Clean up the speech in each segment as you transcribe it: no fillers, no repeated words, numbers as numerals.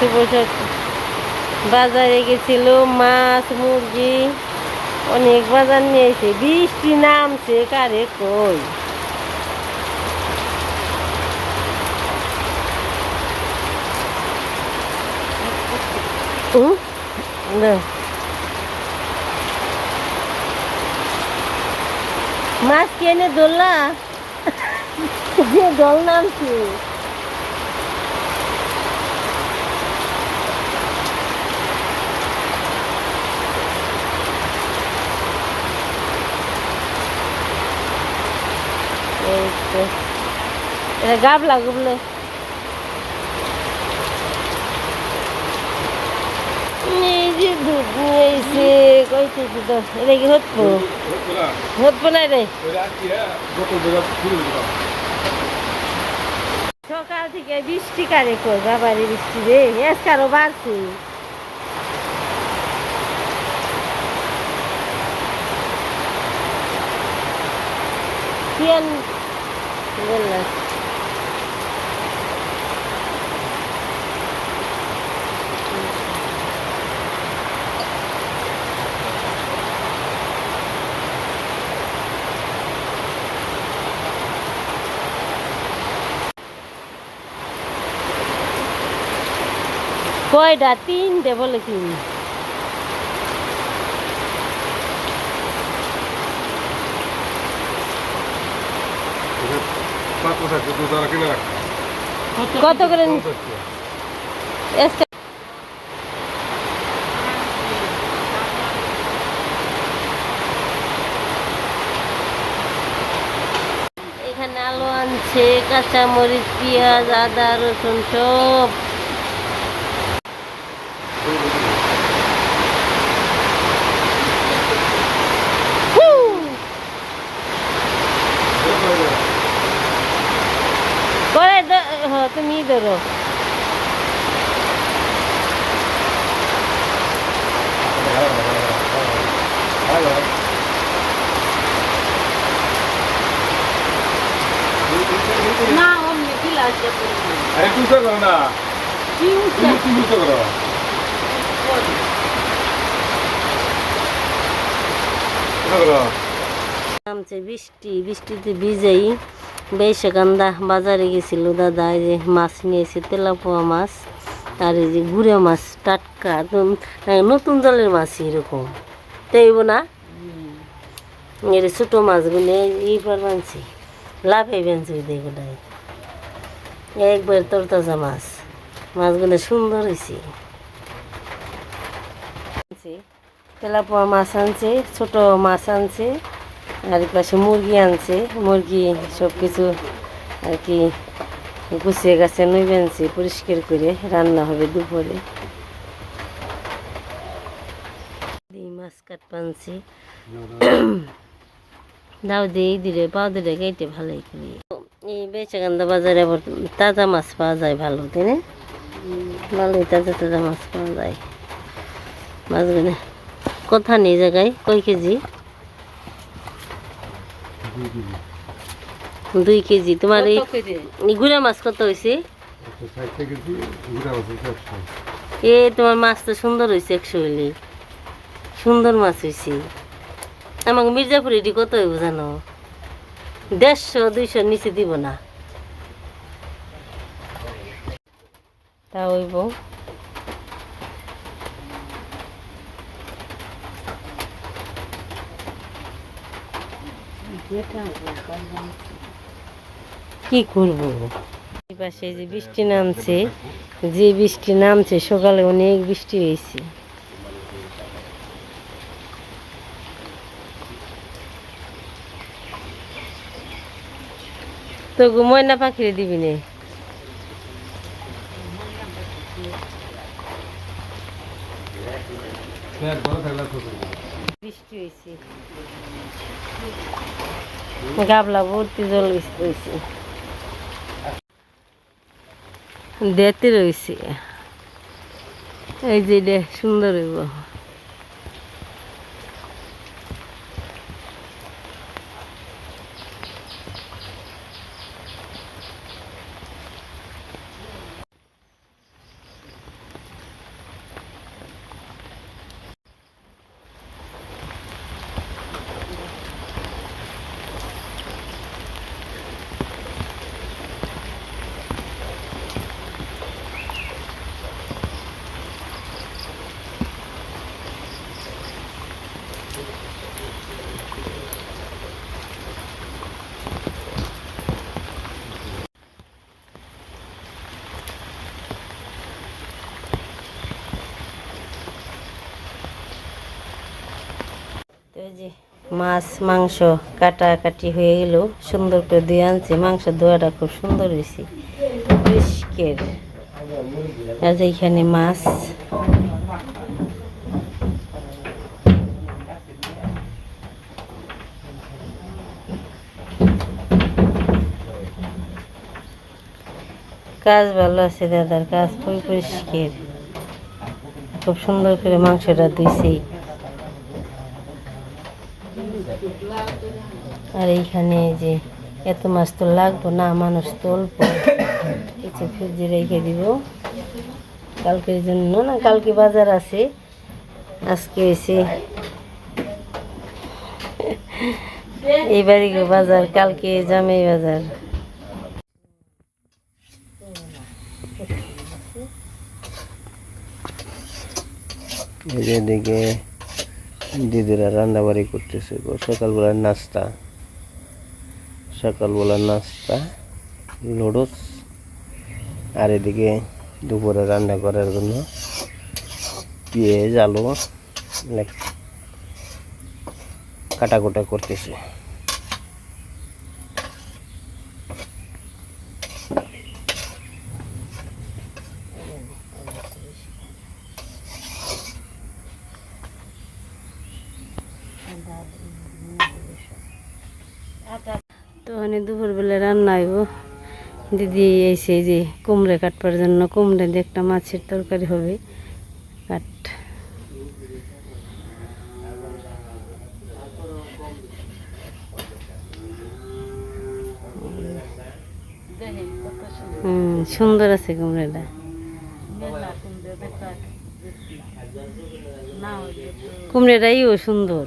শুভ সকাল। বাজারে গেছিল মাছ মুরগি অনেক বাজার নিয়েছে, বৃষ্টি নামছে কারে কই। মাছ কেনে ধরলা যে দল নামছে। গাবলা গুবলে এই যে দুধ নিয়েছে কইতেছি তো, এটা কি হতবো হতবো না রে। সকাল থেকে বৃষ্টি কারে কই বাবারে, বৃষ্টি রে আজকারও বাড়ছে। কিয়ান বললাম কয়টা? তিনটে বলে তিন। কত করে এখানে আলু আনছে, কাঁচামরিচ পেঁয়াজ আদা রসুন সব। তুমি ধরো না, অমনি গিলাস আরে তুই তো করো না, তুমি তো করো। নামছে বৃষ্টি, বৃষ্টিতে ভিজেই বেশগান্দা বাজারে গেছিল দাদা। এই যে মাছ নিয়েছে, তেলাপোয়া মাছ আর এই যে গুড়ে মাছ, টাটকা নতুন জলের মাছ এরকম তাইব না। এর ছোটো মাছগুলো এইবার বানছি, লাভে বেঞ্চি দেগুলাই একবার তরতাজা মাছ। মাছগুলো সুন্দর হয়েছে। তেলাপোয়া মাছ আনছে, ছোট মাছ আনছে, আর পাশে মুরগি আনছে। মুরগি সব কিছু আর কি গুছিয়ে গাছে নইবে আনছে, পরিষ্কার করে রান্না হবে দুপুরে। মাছ কাট পানছি দাও দিয়ে দিলে পাও দিলে কেটে ভালোই করি। এই বেচাকান্দা বাজারে আবার তাজা মাছ পাওয়া যায় ভালো, তাই না? ভালোই তাজা তাজা মাছ পাওয়া যায়। মাছগুলো কথা নেই জায়গায় কয় কেজি? 2 কেজি। তোমার এই গুড়া মাছ কত হয়েছে? এ তোমার মাছ তো সুন্দর হয়েছে, 100 হইলে সুন্দর মাছ হয়েছে। আমাকে মির্জাপুর এটি কত হইব জানো? 150-200 নিচে দিব না, তা হইব। কি করবো? পাশে যে বৃষ্টি নামছে, যে বৃষ্টি নামছে সকালে অনেক বৃষ্টি হয়েছে। তো ময়না পাখিরে দিবি নে। বৃষ্টি হয়েছে, গাবলা ভর্তি জল হয়েছে, দেখতে রয়েছে। এই যে সুন্দর হইব। যে মাছ মাংস কাটাকাটি হয়ে গেল, সুন্দর করে ধুয়ে আনছে। মাংস ধোয়াটা খুব সুন্দর হয়েছে, পরিষ্কার। আর এইখানে মাছ, কাজ ভালো আছে দাদার, কাজ খুবই পরিষ্কার, খুব সুন্দর করে মাংসটা ধুইছে। আর এইখানে যে এত মাছ তো লাগবো না, মানুষ তো অল্প, কিছু ফ্রিজে রেখে দিব কালকের জন্য। না, কালকে বাজার আছে, আজকে এসে এইবারই বাজার, কালকে জামাই বাজার। এদিকে দিদিরা রান্না বাড়ি করতেছে, সকালবেলার নাস্তা লুডুস। আর এদিকে দুপুরে রান্না করার জন্য পেঁয়াজ আলু কাটাকুটা করতেছে। তো দুপুরবেলা রান্না হইব। দিদি এসে যে কুমড়ে কাটবার জন্য, কুমড়ে দিয়ে একটা মাছের তরকারি হবে। কাট সুন্দর আছে কুমড়াটা। কুমড়াটাইও সুন্দর।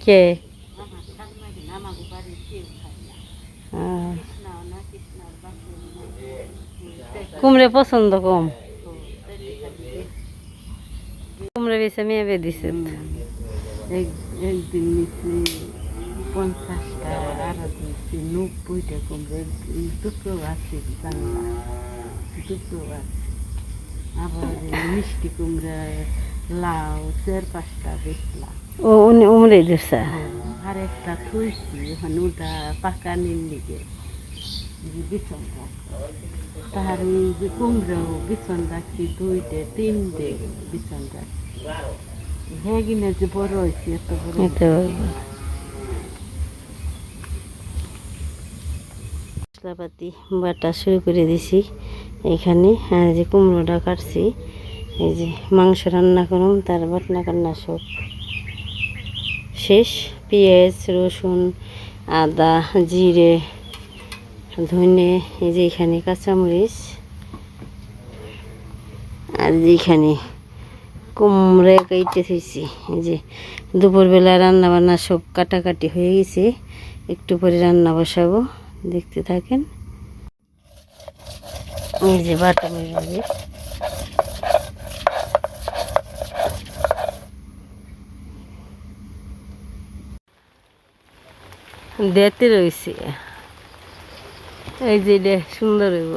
কে কুমড়ে পছন্দ কম, কুমড়ে বেছে মেয়ে দিছে। একদিন নিচ্ছি 50টা, আর দিচ্ছি 90টা কুমড়ে, দুটো আছে বাংলা, দুটো আছে। আবার মিষ্টি কুমড়া লাউ 4-5টা বেচলাম। ও উনি উমরে দিছে। আর একটা থুইছি, ওখানে ওটা পাকা নিন দিকে বিছনটা। তার ওই যে কুমড়াও বিছন রাখছি 2টে 3টে বিছন রাখছি। হ্যাঁ কিনা যে বড় হয়েছে, এত বড় মশলাপাতি বাটা শুরু করে দিছি এখানে। আর যে কুমড়োটা কাটছি, এই যে মাংস রান্না করুন, তার বাটনা কান্না সব শেষ। পেঁয়াজ রসুন আদা জিরে ধনে, এই যে এখানে কাঁচামরিচ, আর যেখানে কুমড়ে কেটে থুইছি। এই যে দুপুরবেলা রান্না বান্না সব কাটাকাটি হয়ে গেছে, একটু পরে রান্না বসাবো, দেখতে থাকেন। এই যে বাটা মরিচ দেখতে রয়েছে, এই যে সুন্দর হইব।